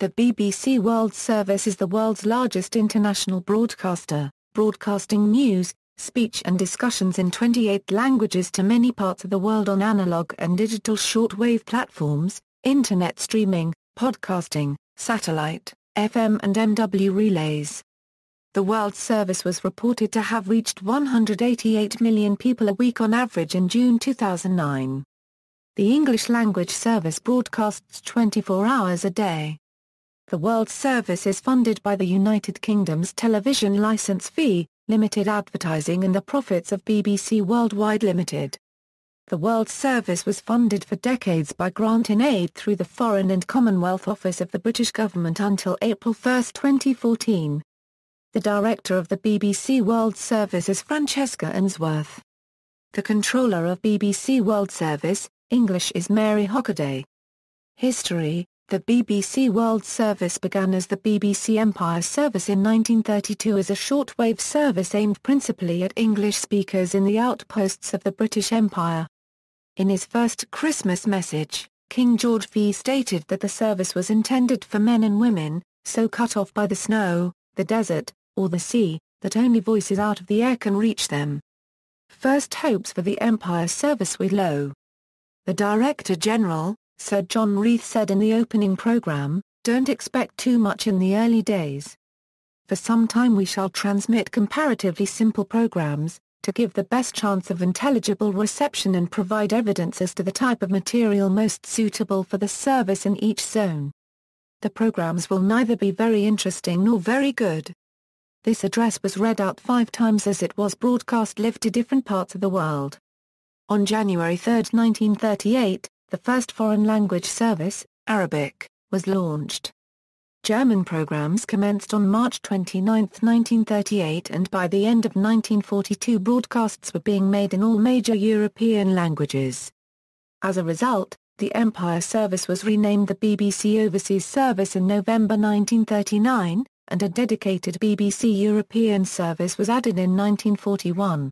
The BBC World Service is the world's largest international broadcaster, broadcasting news, speech and discussions in 28 languages to many parts of the world on analog and digital shortwave platforms, internet streaming, podcasting, satellite, FM and MW relays. The World Service was reported to have reached 188 million people a week on average in June 2009. The English language service broadcasts 24 hours a day. The World Service is funded by the United Kingdom's television licence fee, limited advertising and the profits of BBC Worldwide Limited. The World Service was funded for decades by grant in aid through the Foreign and Commonwealth Office of the British Government until April 1, 2014. The director of the BBC World Service is Francesca Ainsworth. The controller of BBC World Service, English, is Mary Hockaday. History. The BBC World Service began as the BBC Empire Service in 1932 as a shortwave service aimed principally at English speakers in the outposts of the British Empire. In his first Christmas message, King George V stated that the service was intended for men and women, so cut off by the snow, the desert, or the sea, that only voices out of the air can reach them. First hopes for the Empire Service were low. The Director General, Sir John Reith, said in the opening programme, "Don't expect too much in the early days. For some time we shall transmit comparatively simple programmes, to give the best chance of intelligible reception and provide evidence as to the type of material most suitable for the service in each zone. The programmes will neither be very interesting nor very good." This address was read out 5 times as it was broadcast live to different parts of the world. On January 3, 1938, the first foreign language service, Arabic, was launched. German programs commenced on March 29, 1938, and by the end of 1942 broadcasts were being made in all major European languages. As a result, the Empire Service was renamed the BBC Overseas Service in November 1939, and a dedicated BBC European Service was added in 1941.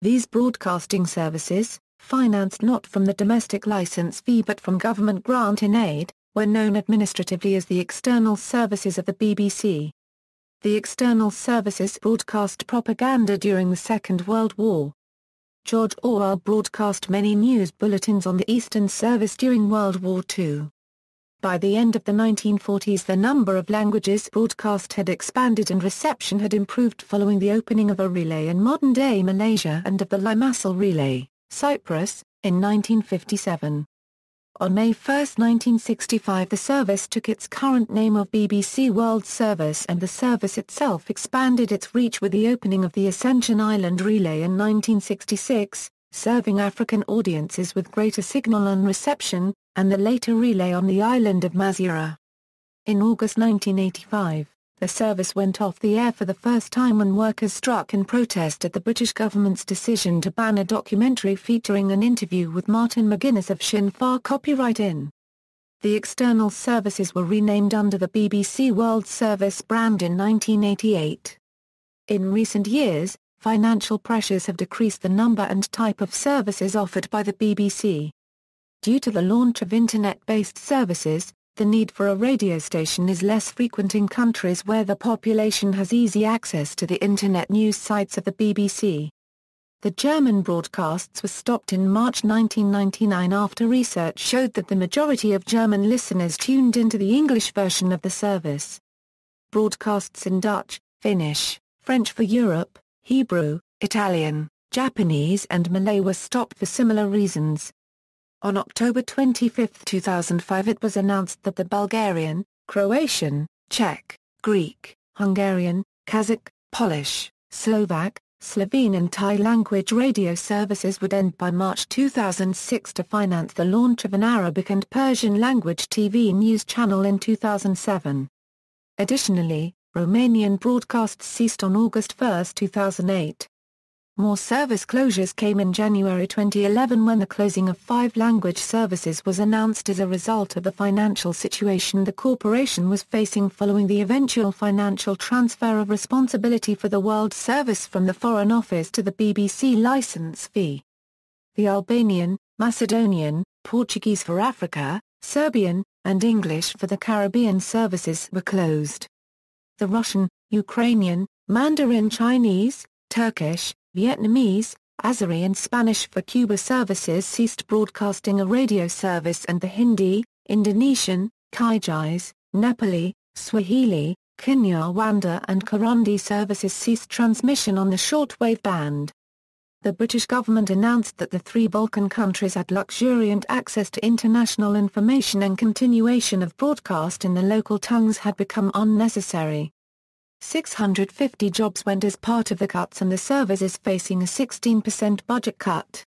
These broadcasting services, financed not from the domestic licence fee but from government grant in aid, were known administratively as the external services of the BBC. The external services broadcast propaganda during the Second World War. George Orwell broadcast many news bulletins on the Eastern Service during World War II. By the end of the 1940s the number of languages broadcast had expanded and reception had improved following the opening of a relay in modern-day Malaysia and of the Limassol Relay, Cyprus, in 1957. On May 1, 1965 the service took its current name of BBC World Service and the service itself expanded its reach with the opening of the Ascension Island Relay in 1966, serving African audiences with greater signal and reception, and the later relay on the island of Madeira. In August 1985, the service went off the air for the first time when workers struck in protest at the British government's decision to ban a documentary featuring an interview with Martin McGuinness of Sinn Féin copyright in. The external services were renamed under the BBC World Service brand in 1988. In recent years, financial pressures have decreased the number and type of services offered by the BBC. Due to the launch of internet-based services, the need for a radio station is less frequent in countries where the population has easy access to the internet news sites of the BBC. The German broadcasts were stopped in March 1999 after research showed that the majority of German listeners tuned into the English version of the service. Broadcasts in Dutch, Finnish, French for Europe, Hebrew, Italian, Japanese and Malay were stopped for similar reasons. On October 25, 2005 it was announced that the Bulgarian, Croatian, Czech, Greek, Hungarian, Kazakh, Polish, Slovak, Slovene and Thai language radio services would end by March 2006 to finance the launch of an Arabic and Persian language TV news channel in 2007. Additionally, Romanian broadcasts ceased on August 1, 2008. More service closures came in January 2011 when the closing of 5 language services was announced as a result of the financial situation the corporation was facing following the eventual financial transfer of responsibility for the World Service from the Foreign Office to the BBC licence fee. The Albanian, Macedonian, Portuguese for Africa, Serbian, and English for the Caribbean services were closed. The Russian, Ukrainian, Mandarin Chinese, Turkish, Vietnamese, Azeri and Spanish for Cuba services ceased broadcasting a radio service, and the Hindi, Indonesian, Kyrgyz, Nepali, Swahili, Kinyarwanda and Kirundi services ceased transmission on the shortwave band. The British government announced that the three Balkan countries had luxuriant access to international information, and continuation of broadcast in the local tongues had become unnecessary. 650 jobs went as part of the cuts, and the service is facing a 16% budget cut.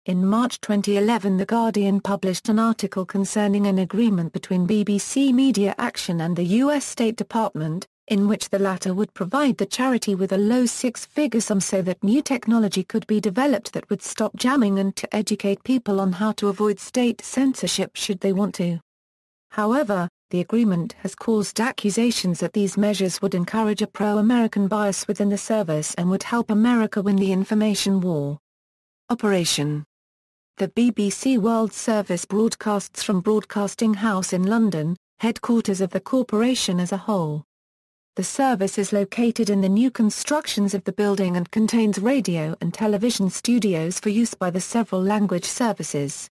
In March 2011, The Guardian published an article concerning an agreement between BBC Media Action and the US State Department, in which the latter would provide the charity with a low six-figure sum so that new technology could be developed that would stop jamming and to educate people on how to avoid state censorship should they want to. However, the agreement has caused accusations that these measures would encourage a pro-American bias within the service and would help America win the information war. Operation. The BBC World Service broadcasts from Broadcasting House in London, headquarters of the corporation as a whole. The service is located in the new constructions of the building and contains radio and television studios for use by the several language services.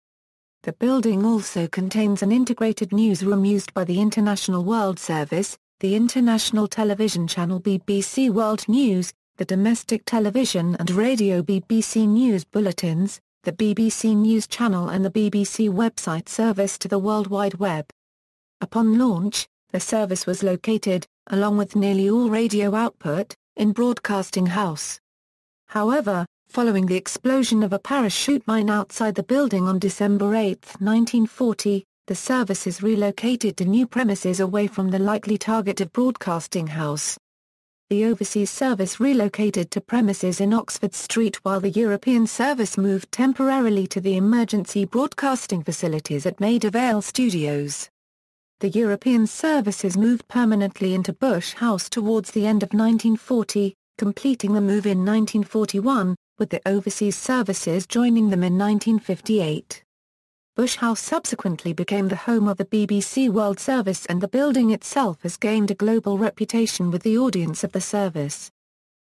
The building also contains an integrated newsroom used by the International World Service, the international television channel BBC World News, the domestic television and radio BBC News Bulletins, the BBC News Channel and the BBC website service to the World Wide Web. Upon launch, the service was located, along with nearly all radio output, in Broadcasting House. However, following the explosion of a parachute mine outside the building on December 8, 1940, the service is relocated to new premises away from the likely target of Broadcasting House. The overseas service relocated to premises in Oxford Street, while the European service moved temporarily to the emergency broadcasting facilities at Maida Vale Studios. The European services moved permanently into Bush House towards the end of 1940, completing the move in 1941, with the overseas services joining them in 1958. Bush House subsequently became the home of the BBC World Service, and the building itself has gained a global reputation with the audience of the service.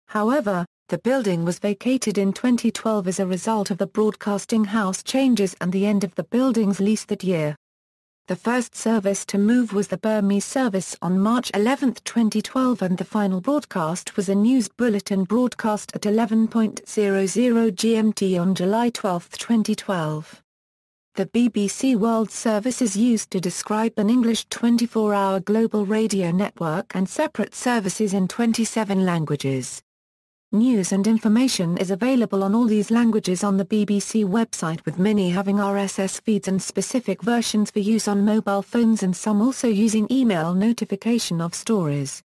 However, the building was vacated in 2012 as a result of the Broadcasting House changes and the end of the building's lease that year. The first service to move was the Burmese service on March 11, 2012, and the final broadcast was a news bulletin broadcast at 11:00 GMT on July 12, 2012. The BBC World Service is used to describe an English 24-hour global radio network and separate services in 27 languages. News and information is available on all these languages on the BBC website, with many having RSS feeds and specific versions for use on mobile phones, and some also using email notification of stories.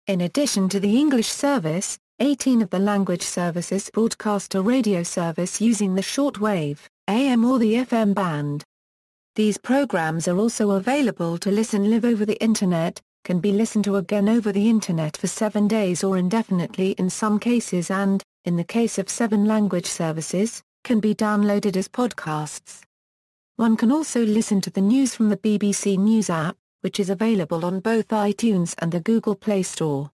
In addition to the English service, 18 of the language services broadcast a radio service using the shortwave, AM or the FM band. These programs are also available to listen live over the Internet, can be listened to again over the Internet for 7 days or indefinitely in some cases, and, in the case of 7 language services, can be downloaded as podcasts. One can also listen to the news from the BBC News app, which is available on both iTunes and the Google Play Store.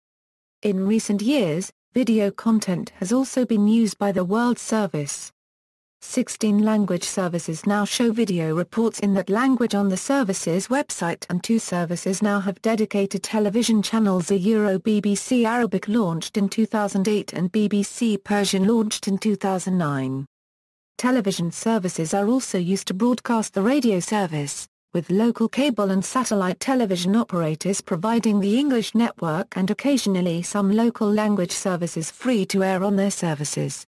In recent years, video content has also been used by the World Service. 16 language services now show video reports in that language on the service's website, and 2 services now have dedicated television channels. BBC Arabic launched in 2008 and BBC Persian launched in 2009. Television services are also used to broadcast the radio service, with local cable and satellite television operators providing the English network and occasionally some local language services free to air on their services.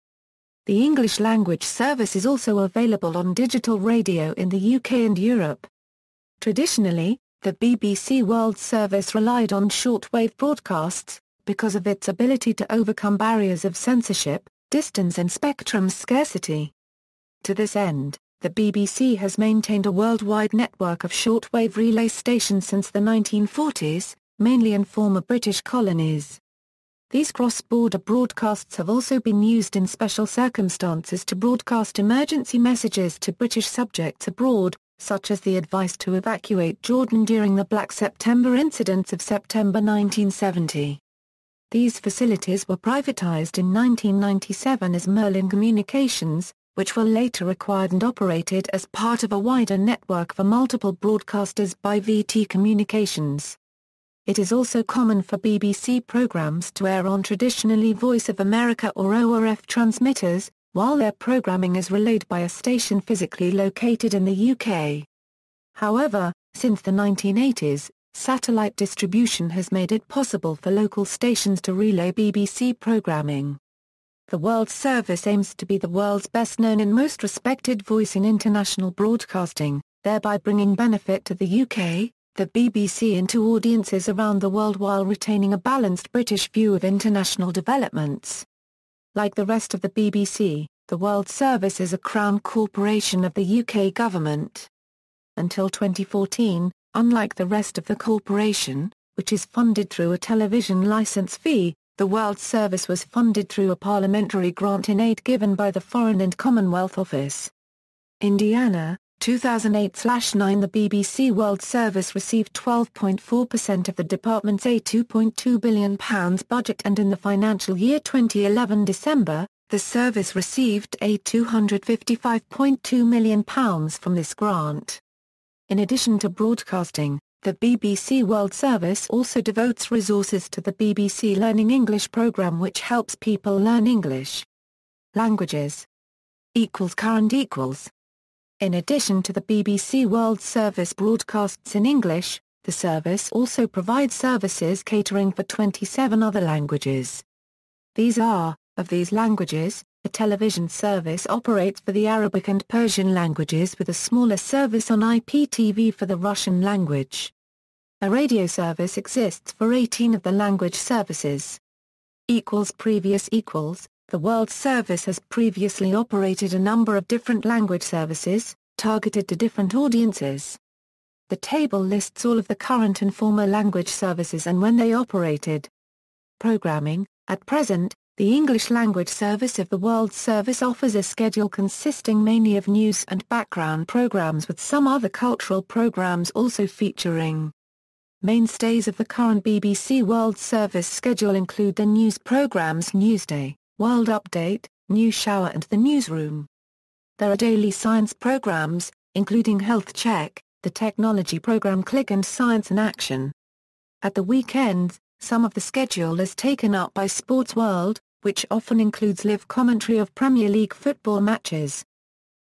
The English language service is also available on digital radio in the UK and Europe. Traditionally, the BBC World Service relied on shortwave broadcasts, because of its ability to overcome barriers of censorship, distance and spectrum scarcity. To this end, the BBC has maintained a worldwide network of shortwave relay stations since the 1940s, mainly in former British colonies. These cross-border broadcasts have also been used in special circumstances to broadcast emergency messages to British subjects abroad, such as the advice to evacuate Jordan during the Black September incidents of September 1970. These facilities were privatized in 1997 as Merlin Communications, which were later acquired and operated as part of a wider network for multiple broadcasters by VT Communications. It is also common for BBC programmes to air on traditionally Voice of America or ORF transmitters, while their programming is relayed by a station physically located in the UK. However, since the 1980s, satellite distribution has made it possible for local stations to relay BBC programming. The World Service aims to be the world's best-known and most respected voice in international broadcasting, thereby bringing benefit to the UK, the BBC and to audiences around the world while retaining a balanced British view of international developments. Like the rest of the BBC, the World Service is a Crown corporation of the UK government. Until 2014, unlike the rest of the corporation, which is funded through a television licence fee, the World Service was funded through a parliamentary grant in aid given by the Foreign and Commonwealth Office. Indiana, 2008/9. The BBC World Service received 12.4% of the department's a £2.2 billion budget, and in the financial year 2011 December, the service received a £255.2 million from this grant. In addition to broadcasting, the BBC World Service also devotes resources to the BBC Learning English programme, which helps people learn English. Languages. Current equals. In addition to the BBC World Service broadcasts in English, the service also provides services catering for 27 other languages. These are, of these languages, a television service operates for the Arabic and Persian languages with a smaller service on IPTV for the Russian language. A radio service exists for 18 of the language services. Previous The World Service has previously operated a number of different language services, targeted to different audiences. The table lists all of the current and former language services and when they operated. Programming. At present, the English language service of the World Service offers a schedule consisting mainly of news and background programs, with some other cultural programs also featuring. Mainstays of the current BBC World Service schedule include the news programs Newsday, World Update, News Shower and The Newsroom. There are daily science programs, including Health Check, the technology program Click and Science in Action. At the weekends, some of the schedule is taken up by Sports World, which often includes live commentary of Premier League football matches.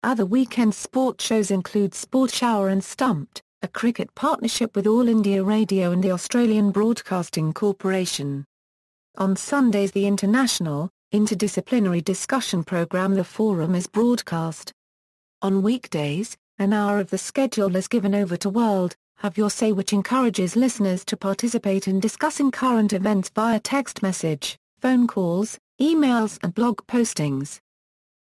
Other weekend sport shows include Sport Shower and Stumped, a cricket partnership with All India Radio and the Australian Broadcasting Corporation. On Sundays, the international, interdisciplinary discussion program The Forum is broadcast. On weekdays, an hour of the schedule is given over to World Have Your Say, which encourages listeners to participate in discussing current events via text message, phone calls, emails and blog postings.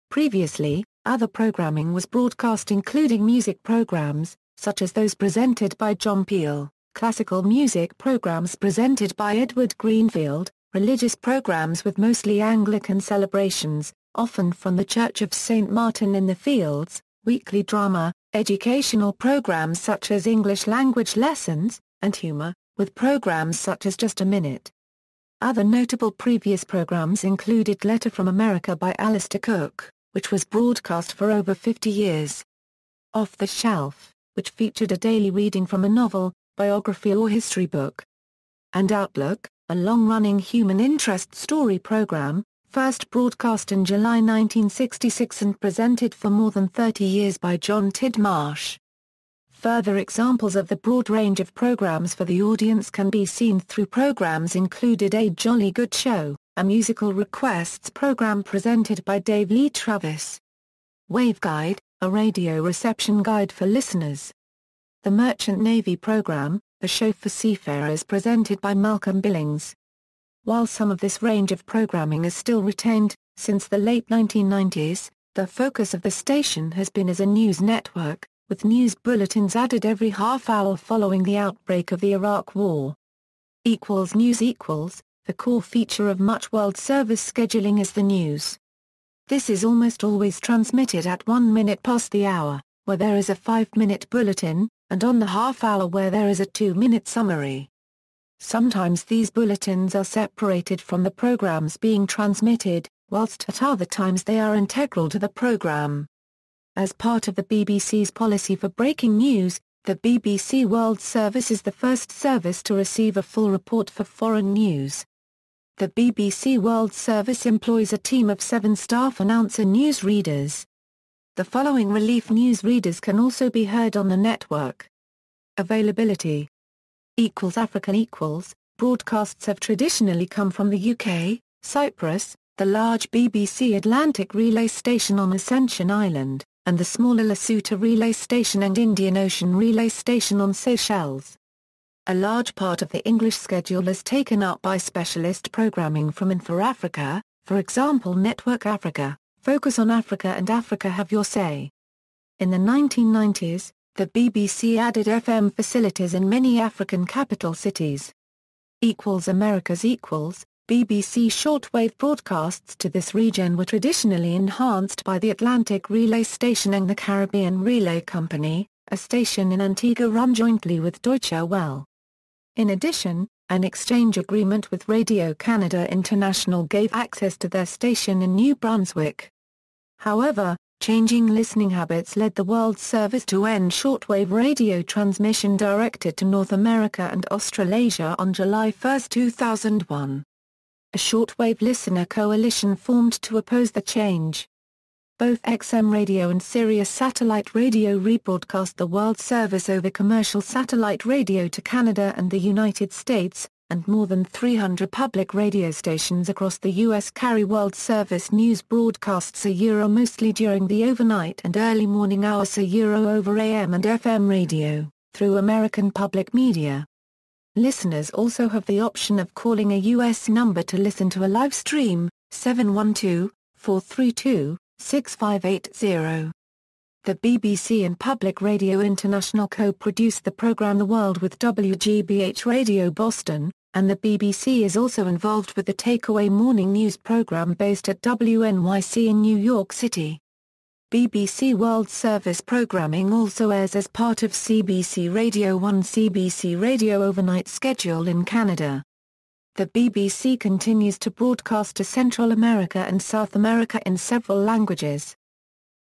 Previously, other programming was broadcast including music programs, such as those presented by John Peel, classical music programs presented by Edward Greenfield, religious programs with mostly Anglican celebrations, often from the Church of St. Martin in the Fields, weekly drama, educational programs such as English language lessons, and humor, with programs such as Just a Minute. Other notable previous programs included Letter from America by Alistair Cook, which was broadcast for over 50 years. Off the Shelf, which featured a daily reading from a novel, biography or history book. And Outlook, a long-running human interest story program, first broadcast in July 1966 and presented for more than 30 years by John Tidmarsh. Further examples of the broad range of programs for the audience can be seen through programs included A Jolly Good Show, a musical requests program presented by Dave Lee Travis. Waveguide, a radio reception guide for listeners. The Merchant Navy program, a show for seafarers presented by Malcolm Billings. While some of this range of programming is still retained, since the late 1990s, the focus of the station has been as a news network, with news bulletins added every half hour following the outbreak of the Iraq War. News the core feature of much World Service scheduling is the news. This is almost always transmitted at 1 minute past the hour, where there is a 5-minute bulletin, and on the half-hour where there is a 2-minute summary. Sometimes these bulletins are separated from the programs being transmitted, whilst at other times they are integral to the program. As part of the BBC's policy for breaking news, the BBC World Service is the first service to receive a full report for foreign news. The BBC World Service employs a team of 7 staff announcer newsreaders. The following relief newsreaders can also be heard on the network. Availability. African broadcasts have traditionally come from the UK, Cyprus, the large BBC Atlantic relay station on Ascension Island, and the smaller Lesotho relay station and Indian Ocean relay station on Seychelles. A large part of the English schedule is taken up by specialist programming from Info Africa, for example Network Africa, Focus on Africa and Africa Have Your Say. In the 1990s, the BBC added FM facilities in many African capital cities. America's BBC shortwave broadcasts to this region were traditionally enhanced by the Atlantic Relay Station and the Caribbean Relay Company, a station in Antigua run jointly with Deutsche Welle. In addition, an exchange agreement with Radio Canada International gave access to their station in New Brunswick. However, changing listening habits led the World Service to end shortwave radio transmission directed to North America and Australasia on July 1, 2001. A shortwave listener coalition formed to oppose the change. Both XM Radio and Sirius Satellite Radio rebroadcast the World Service over commercial satellite radio to Canada and the United States, and more than 300 public radio stations across the U.S. carry World Service news broadcasts mostly during the overnight and early morning hours over AM and FM radio, through American Public Media. Listeners also have the option of calling a U.S. number to listen to a live stream, 712-432-6580. The BBC and Public Radio International co-produce the program The World with WGBH Radio Boston, and the BBC is also involved with the Takeaway morning news program based at WNYC in New York City. BBC World Service programming also airs as part of CBC Radio 1 CBC Radio overnight schedule in Canada. The BBC continues to broadcast to Central America and South America in several languages.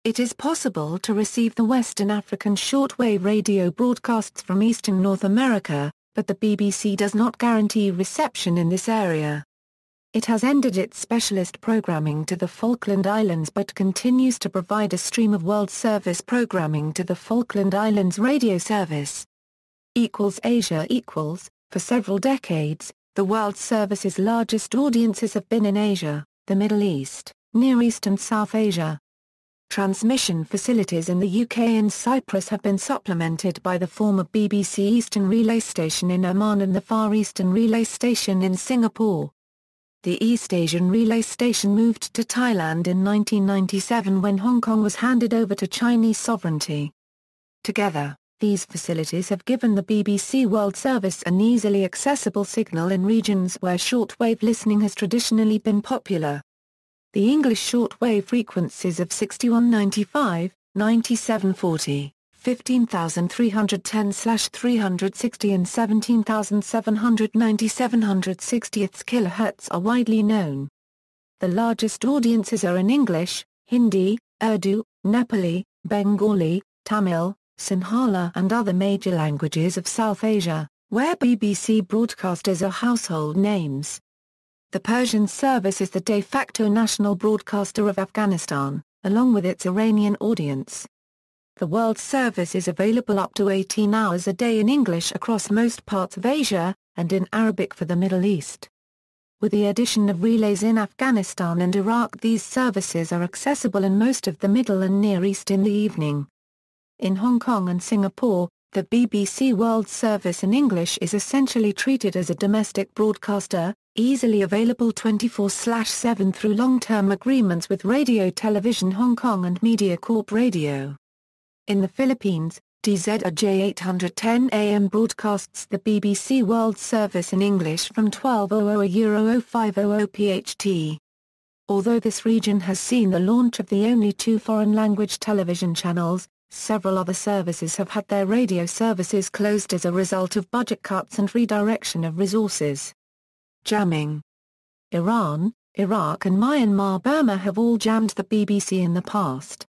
It is possible to receive the Western African shortwave radio broadcasts from Eastern North America, but the BBC does not guarantee reception in this area. It has ended its specialist programming to the Falkland Islands but continues to provide a stream of World Service programming to the Falkland Islands radio service. Asia For several decades, the World Service's largest audiences have been in Asia, the Middle East, Near East and South Asia. Transmission facilities in the UK and Cyprus have been supplemented by the former BBC Eastern Relay Station in Oman and the Far Eastern Relay Station in Singapore. The East Asian Relay Station moved to Thailand in 1997 when Hong Kong was handed over to Chinese sovereignty. Together, these facilities have given the BBC World Service an easily accessible signal in regions where shortwave listening has traditionally been popular. The English shortwave frequencies of 6195, 9740, 15310/360 and 17790/760 kHz are widely known. The largest audiences are in English, Hindi, Urdu, Nepali, Bengali, Tamil, Sinhala and other major languages of South Asia, where BBC broadcasters are household names. The Persian service is the de facto national broadcaster of Afghanistan, along with its Iranian audience. The World Service is available up to 18 hours a day in English across most parts of Asia, and in Arabic for the Middle East. With the addition of relays in Afghanistan and Iraq, these services are accessible in most of the Middle and Near East in the evening. In Hong Kong and Singapore, the BBC World Service in English is essentially treated as a domestic broadcaster, easily available 24/7 through long-term agreements with Radio Television Hong Kong and MediaCorp Radio. In the Philippines, DZRJ 810 AM broadcasts the BBC World Service in English from 12:00 05:00 PHT. Although this region has seen the launch of the only 2 foreign language television channels, Several other services have had their radio services closed as a result of budget cuts and redirection of resources. Jamming. Iran, Iraq and Myanmar Burma have all jammed the BBC in the past.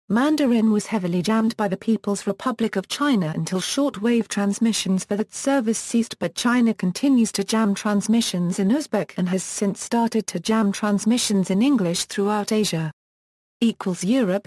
Mandarin was heavily jammed by the People's Republic of China until shortwave transmissions for that service ceased, but China continues to jam transmissions in Uzbek and has since started to jam transmissions in English throughout Asia. Europe.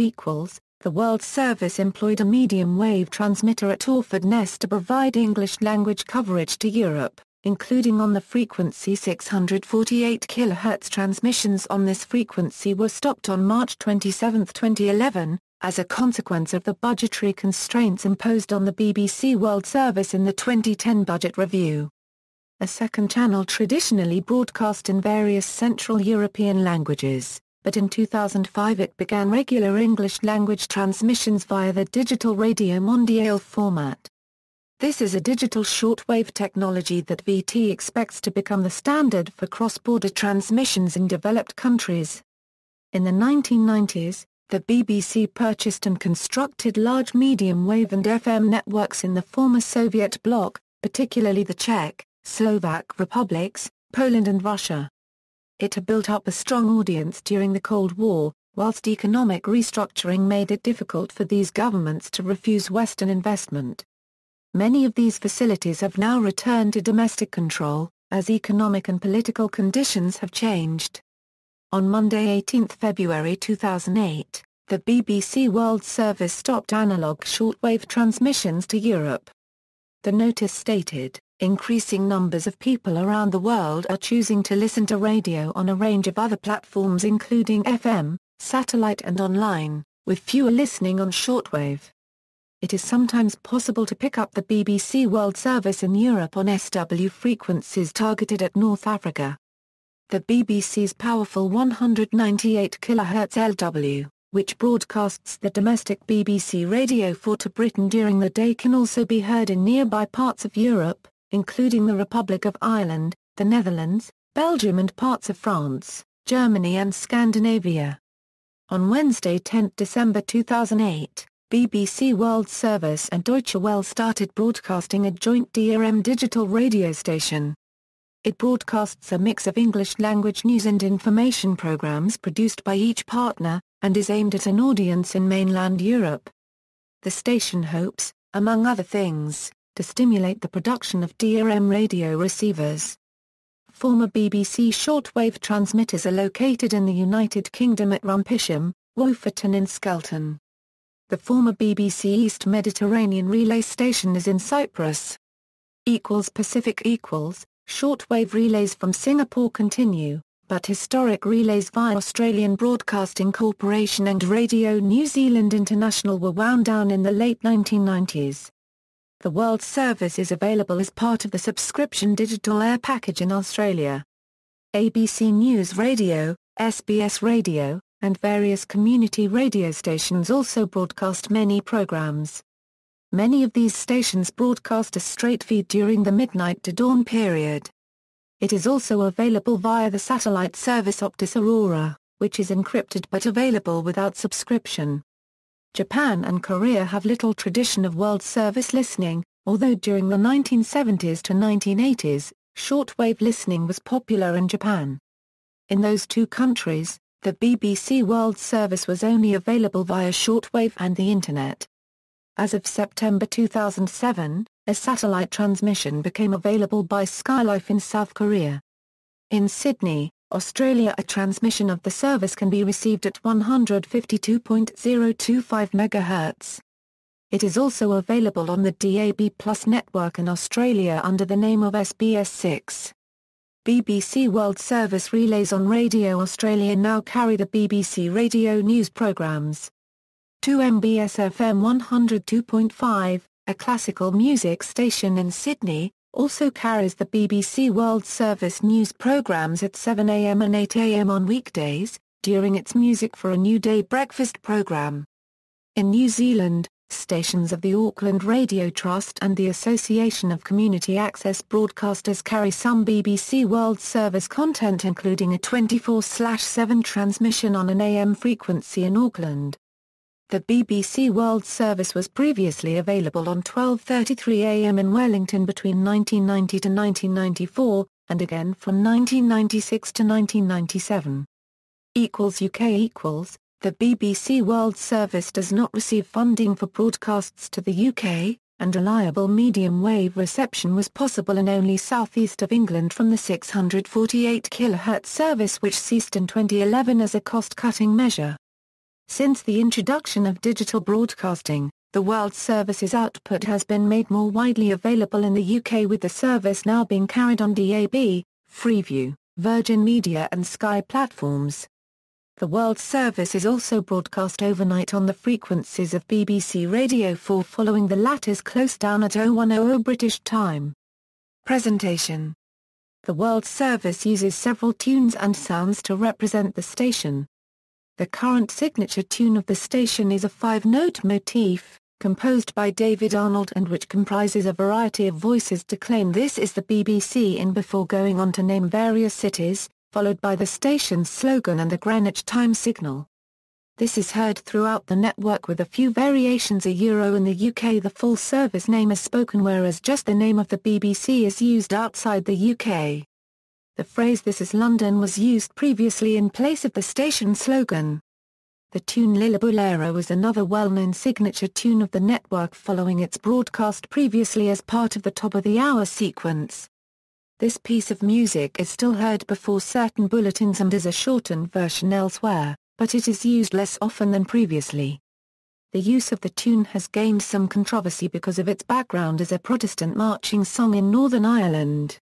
The World Service employed a medium-wave transmitter at Orford Ness to provide English-language coverage to Europe, including on the frequency 648 kHz. Transmissions on this frequency were stopped on March 27, 2011, as a consequence of the budgetary constraints imposed on the BBC World Service in the 2010 budget review. A second channel traditionally broadcast in various Central European languages, but in 2005 it began regular English-language transmissions via the Digital Radio Mondiale format. This is a digital shortwave technology that VT expects to become the standard for cross-border transmissions in developed countries. In the 1990s, the BBC purchased and constructed large medium-wave and FM networks in the former Soviet bloc, particularly the Czech, Slovak republics, Poland and Russia. It had built up a strong audience during the Cold War, whilst economic restructuring made it difficult for these governments to refuse Western investment. Many of these facilities have now returned to domestic control, as economic and political conditions have changed. On Monday 18 February 2008, the BBC World Service stopped analogue shortwave transmissions to Europe. The notice stated, "Increasing numbers of people around the world are choosing to listen to radio on a range of other platforms including FM, satellite and online, with fewer listening on shortwave. It is sometimes possible to pick up the BBC World Service in Europe on SW frequencies targeted at North Africa. The BBC's powerful 198 kHz LW, which broadcasts the domestic BBC Radio 4 to Britain during the day, can also be heard in nearby parts of Europe, including the Republic of Ireland, the Netherlands, Belgium and parts of France, Germany and Scandinavia." On Wednesday 10 December 2008, BBC World Service and Deutsche Welle started broadcasting a joint DRM digital radio station. It broadcasts a mix of English-language news and information programs produced by each partner, and is aimed at an audience in mainland Europe. The station hopes, among other things, to stimulate the production of DRM radio receivers. Former BBC shortwave transmitters are located in the United Kingdom at Rumpeisham, Woferton and Skelton. The former BBC East Mediterranean relay station is in Cyprus. Pacific Shortwave relays from Singapore continue, but historic relays via Australian Broadcasting Corporation and Radio New Zealand International were wound down in the late 1990s. The World Service is available as part of the subscription digital air package in Australia. ABC News Radio, SBS Radio, and various community radio stations also broadcast many programs. Many of these stations broadcast a straight feed during the midnight to dawn period. It is also available via the satellite service Optus Aurora, which is encrypted but available without subscription. Japan and Korea have little tradition of World Service listening, although during the 1970s to 1980s, shortwave listening was popular in Japan. In those two countries, the BBC World Service was only available via shortwave and the Internet. As of September 2007, a satellite transmission became available by Skylife in South Korea. In Sydney, Australia, a transmission of the service can be received at 152.025 MHz. It is also available on the DAB+ network in Australia under the name of SBS6. BBC World Service relays on Radio Australia now carry the BBC Radio News programmes. 2MBS FM 102.5, a classical music station in Sydney, also carries the BBC World Service news programmes at 7 a.m. and 8 a.m. on weekdays, during its Music for a New Day breakfast programme. In New Zealand, stations of the Auckland Radio Trust and the Association of Community Access Broadcasters carry some BBC World Service content, including a 24/7 transmission on an AM frequency in Auckland. The BBC World Service was previously available on 12:33 a.m. in Wellington between 1990 to 1994, and again from 1996 to 1997. UK. The BBC World Service does not receive funding for broadcasts to the UK, and reliable medium-wave reception was possible in only southeast of England from the 648 kHz service which ceased in 2011 as a cost-cutting measure. Since the introduction of digital broadcasting, the World Service's output has been made more widely available in the UK, with the service now being carried on DAB, Freeview, Virgin Media and Sky platforms. The World Service is also broadcast overnight on the frequencies of BBC Radio 4 following the latter's close down at 0100 British time. Presentation. The World Service uses several tunes and sounds to represent the station. The current signature tune of the station is a 5-note motif, composed by David Arnold and which comprises a variety of voices to claim this is the BBC in before going on to name various cities, followed by the station's slogan and the Greenwich time signal. This is heard throughout the network with a few variations. In the UK the full service name is spoken, whereas just the name of the BBC is used outside the UK. The phrase "This is London" was used previously in place of the station slogan. The tune Lilla Bolero was another well-known signature tune of the network following its broadcast previously as part of the top-of-the-hour sequence. This piece of music is still heard before certain bulletins and is a shortened version elsewhere, but it is used less often than previously. The use of the tune has gained some controversy because of its background as a Protestant marching song in Northern Ireland.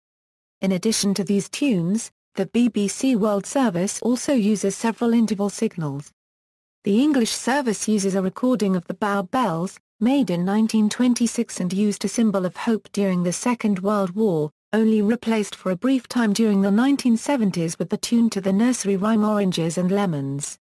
In addition to these tunes, the BBC World Service also uses several interval signals. The English service uses a recording of the Bow Bells, made in 1926 and used a symbol of hope during the Second World War, only replaced for a brief time during the 1970s with the tune to the nursery rhyme Oranges and Lemons.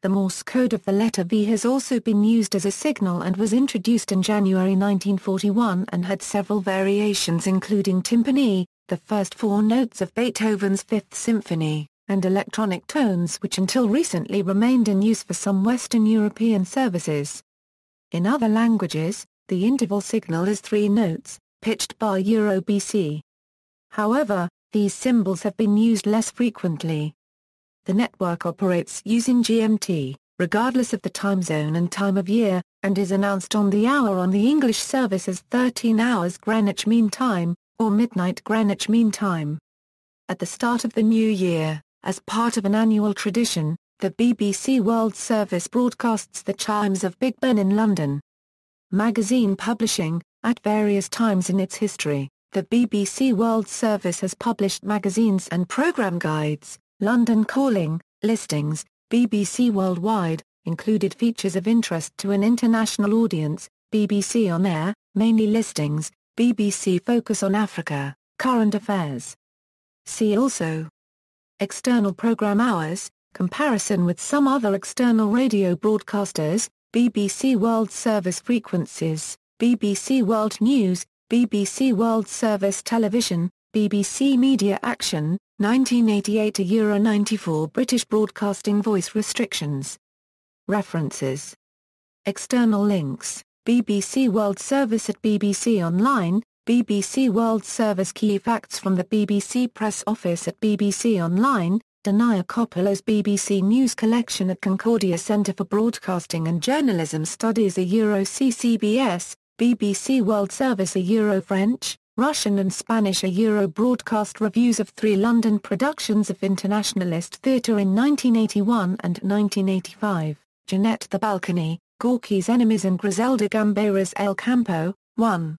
The Morse code of the letter V has also been used as a signal and was introduced in January 1941 and had several variations including timpani, the first 4 notes of Beethoven's Fifth Symphony, and electronic tones which until recently remained in use for some Western European services. In other languages, the interval signal is 3 notes, pitched bar Euro BC. However, these symbols have been used less frequently. The network operates using GMT, regardless of the time zone and time of year, and is announced on the hour on the English service as 13 hours Greenwich Mean Time, or midnight Greenwich Mean Time. At the start of the new year, as part of an annual tradition, the BBC World Service broadcasts the chimes of Big Ben in London. Magazine publishing. At various times in its history, the BBC World Service has published magazines and programme guides. London Calling, listings, BBC Worldwide, included features of interest to an international audience, BBC On Air, mainly listings, BBC Focus on Africa, current affairs. See also: external programme hours, comparison with some other external radio broadcasters, BBC World Service frequencies, BBC World News, BBC World Service Television, BBC Media Action, 1988 to Euro 94 British Broadcasting Voice Restrictions. References. External links: BBC World Service at BBC Online, BBC World Service Key Facts from the BBC Press Office at BBC Online, Dania Coppola's BBC News Collection at Concordia Centre for Broadcasting and Journalism Studies a Euro CCBS, BBC World Service a Euro French, Russian and Spanish a Euro broadcast reviews of 3 London productions of Internationalist Theatre in 1981 and 1985, Jeanette the Balcony, Gorky's Enemies and Griselda Gambera's El Campo, 1.